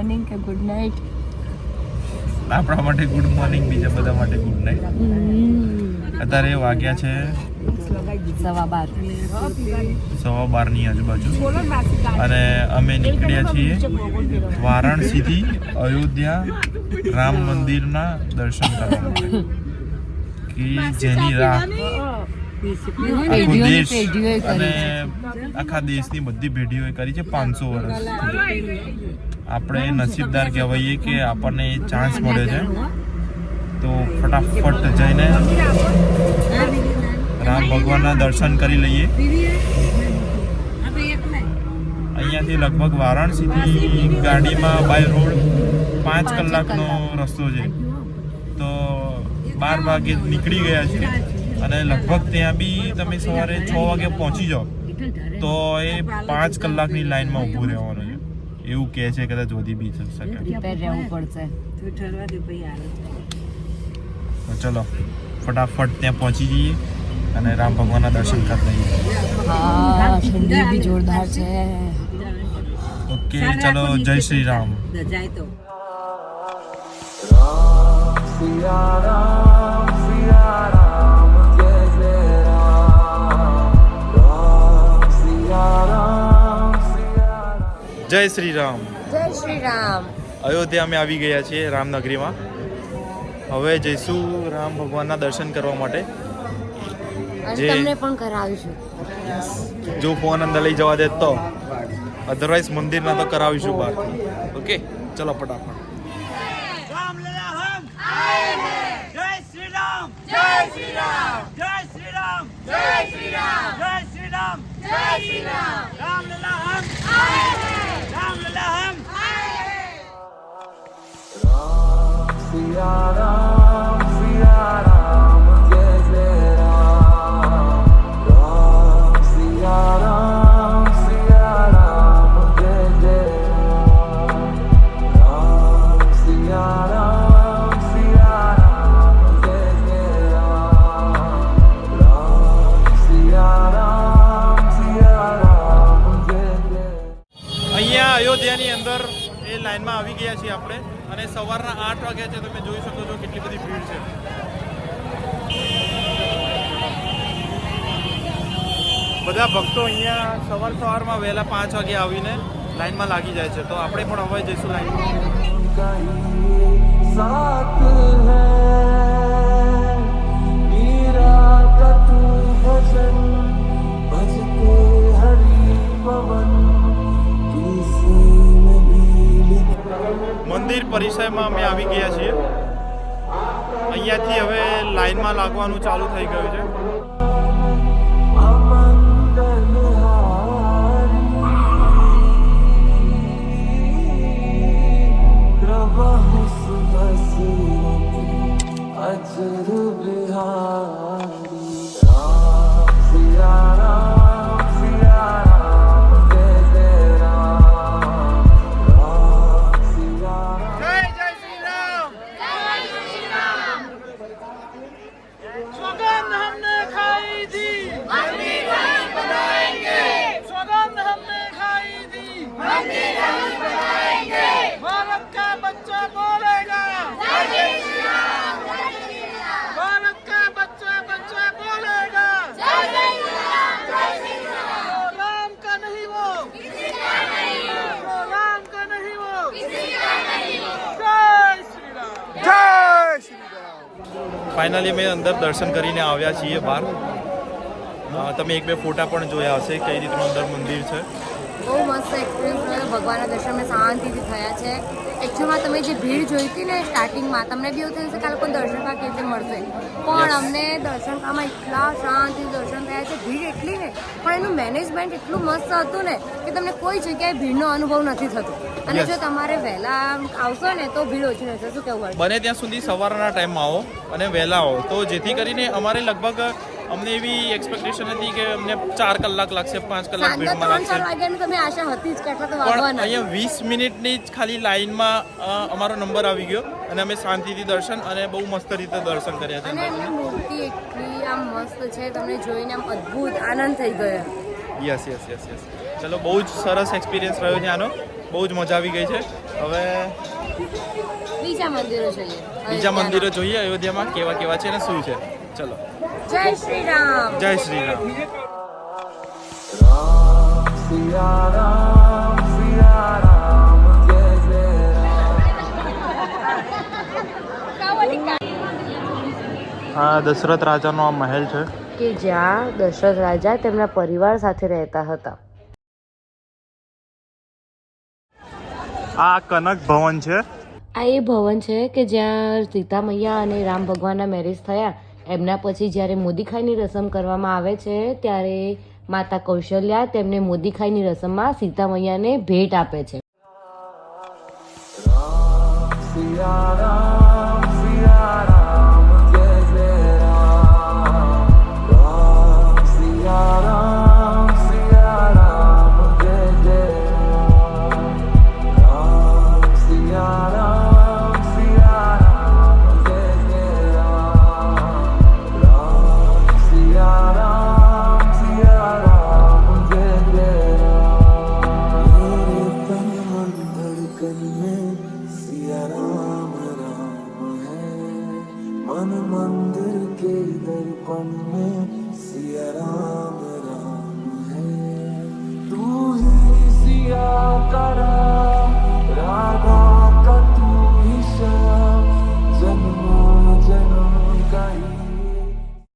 Morning કે good night. આપણા માટે ગુડ મોર્નિંગ, બીજા બધા માટે ગુડ નાઇટ. અત્યારે વાગ્યા છે 12:15 આજુબાજુ અને અમે નીકળ્યા છીએ વારાણસીથી અયોધ્યા રામ મંદિરના દર્શન કરવા માટે, કે જેની રાહ આખો દેશ અને આખા દેશની બધી પેઢીઓએ કરી છે 500 વર્ષ. આપણે નસીબદાર કહેવાઈએ કે આપણને ચાન્સ મળે છે, તો ફટાફટ જઈને રામ ભગવાનના દર્શન કરી લઈએ. અહીંયાથી લગભગ વારાણસીથી ગાડીમાં બાય રોડ 5 કલાકનો રસ્તો છે, તો 12 વાગે નીકળી ગયા છે અને લગભગ ત્યાં બી તમે સવારે 6 વાગે પહોંચી જાઓ તો એ 5 કલાકની લાઈનમાં ઊભું રહેવાનું છે એવું કહે છે. કદાચ વધી બી શકે. ચલો ફટાફટ ત્યાં પહોંચી જઈએ અને રામ ભગવાનના દર્શન કરી લઈએ. ઠંડી બી જોરદાર છે. ઓકે ચલો, જય શ્રી રામ. જય શ્રી રામ. જય શ્રી રામ. અયોધ્યા અમે આવી ગયા છીએ રામનગરીમાં. હવે જઈશું રામ ભગવાનના દર્શન કરવા માટે. તમને પણ કરાવીશું જો ફોન અંદર લઈ જવા દે તો, અધરવાઇઝ મંદિરના તો કરાવીશું બહાર. ઓકે ચલો ફટાફટ. જય શ્રી રામ, જય શ્રી રામ, જય શ્રી રામ, જય શ્રી રામ, જય શ્રી રામ, જય શ્રી રામ. રામલલા હમ આએ હૈ, રામલલા હમ આએ હૈ. રામ સિયા રામ, સિયા રામ, જય જય રામ. રામ સિયા રામ, સિયા રામ, જય જય રામ. રામ સિયા રામ, સિયા રામ, જય જય રામ. રામ સિયા રામ, સિયા રામ, જય જય. અહીંયા અયોધ્યાની અંદર એ લાઈનમાં આવી ગયા છીએ આપણે અને સવારના 8 વાગ્યા છે. તમે જોઈ શકો છો કેટલી બધી ભીડ છે. બધા ભક્તો અહીંયા સવારમાં વહેલા 5 વાગે આવીને લાઈનમાં લાગી જાય છે, તો આપણે પણ હવે જઈશું લાઈનમાં. साथ है मीरा का तू भजन भजते हरि पवन किसी नबी. મંદિર પરિસરમાં અમે આવી ગયા છીએ. અહીંયાથી હવે લાઈનમાં લાગવાનું ચાલુ થઈ ગયું છે. अजर बिहारी राम सिया राम, सिया राम, जय जय राम. राम सिया राम. જય જય શ્રી રામ. सौगंध हमने खाई थी, मंदिर नहीं बनाएंगे. सौगंध हमने खाई थी, मंदिर नहीं बनाएंगे. भारत का बच्चा बोलेगा जय जय श्री राम, जय श्री राम. भारत का बच्चा बच्चा बोलेगा जय जय श्री राम, जय श्री राम. वो राम का नहीं, वो किसी का नहीं, वो राम का नहीं, वो किसी का नहीं. जय श्री राम, જય શ્રી રામ. ફાઇનલી અમે અંદર દર્શન કરીને આવ્યા છીએ બહાર. તમે એક બે ફોટા પણ જોયા હશે કઈ રીતનું અંદર મંદિર છે. બહુ મસ્ત એક્સપિરિયન્સ રહ્યો. ભગવાનના દર્શન મેં શાંતિથી થયા છે. એકચ્યુઅલમાં તમે જે ભીડ જોઈ હતી ને સ્ટાર્ટિંગમાં, તમને બી એવું થયું છે કે આ લોકોને દર્શનકા કેવી રીતે મળશે, પણ અમને દર્શનકામાં એટલા શાંતિથી દર્શન થયા છે. ભીડ એટલી ને, પણ એનું મેનેજમેન્ટ એટલું મસ્ત હતું ને કે તમને કોઈ જગ્યાએ ભીડનો અનુભવ નથી થતો. અને જો તમારે વહેલા આવશો ને તો ભીડ ઓછી રહેશે. શું કહેવું? બને ત્યાં સુધી સવારના ટાઈમમાં આવો અને વહેલા આવો, તો જેથી કરીને અમારે લગભગ અમને એવી એક્સપેક્ટેશન હતી કે અમને 4 કલાક લાગશે, 5 કલાક ભીડમાં લાગશે, વાગ્યાની તમે આશા હતી જ કે આટલા તો પણ વાગવાના. અહીંયા 20 મિનિટની જ ખાલી લાઈનમાં અમારો નંબર આવી ગયો અને અમે શાંતિથી દર્શન અને બહુ મસ્ત રીતે દર્શન કર્યા અને છે. એમની મૂર્તિ એટલી આમ મસ્ત છે, તમને જોઈને આમ અદ્ભુત આનંદ થઈ ગયો. Yes yes yes yes. ચલો બહુ જ સરસ એક્સપિરિયન્સ રહ્યો છે આનો, બહુ જ મજા આવી ગઈ છે. હવે બીજા મંદિરો જોઈએ. બીજા મંદિરો જોઈએ અયોધ્યામાં કેવા કેવા છે અને શું છે. ચલો, જય શ્રી રામ. જય શ્રી રામ. આ દશરથ રાજાનો આ મહેલ છે કે જ્યાં દશરથ રાજા તેમના પરિવાર સાથે રહેતા હતા. આ કનક ભવન છે. આ એ ભવન છે કે જ્યાં સીતા મૈયા અને રામ ભગવાનના મેરેજ થયા. એમના પછી જ્યારે મોદીખાઈની રસમ કરવામાં આવે છે ત્યારે માતા કૌશલ્યા તેમને મોદીખાઈની રસમમાં સીતા મૈયાને ભેટ આપે છે. Siya Ram, Siya Ram.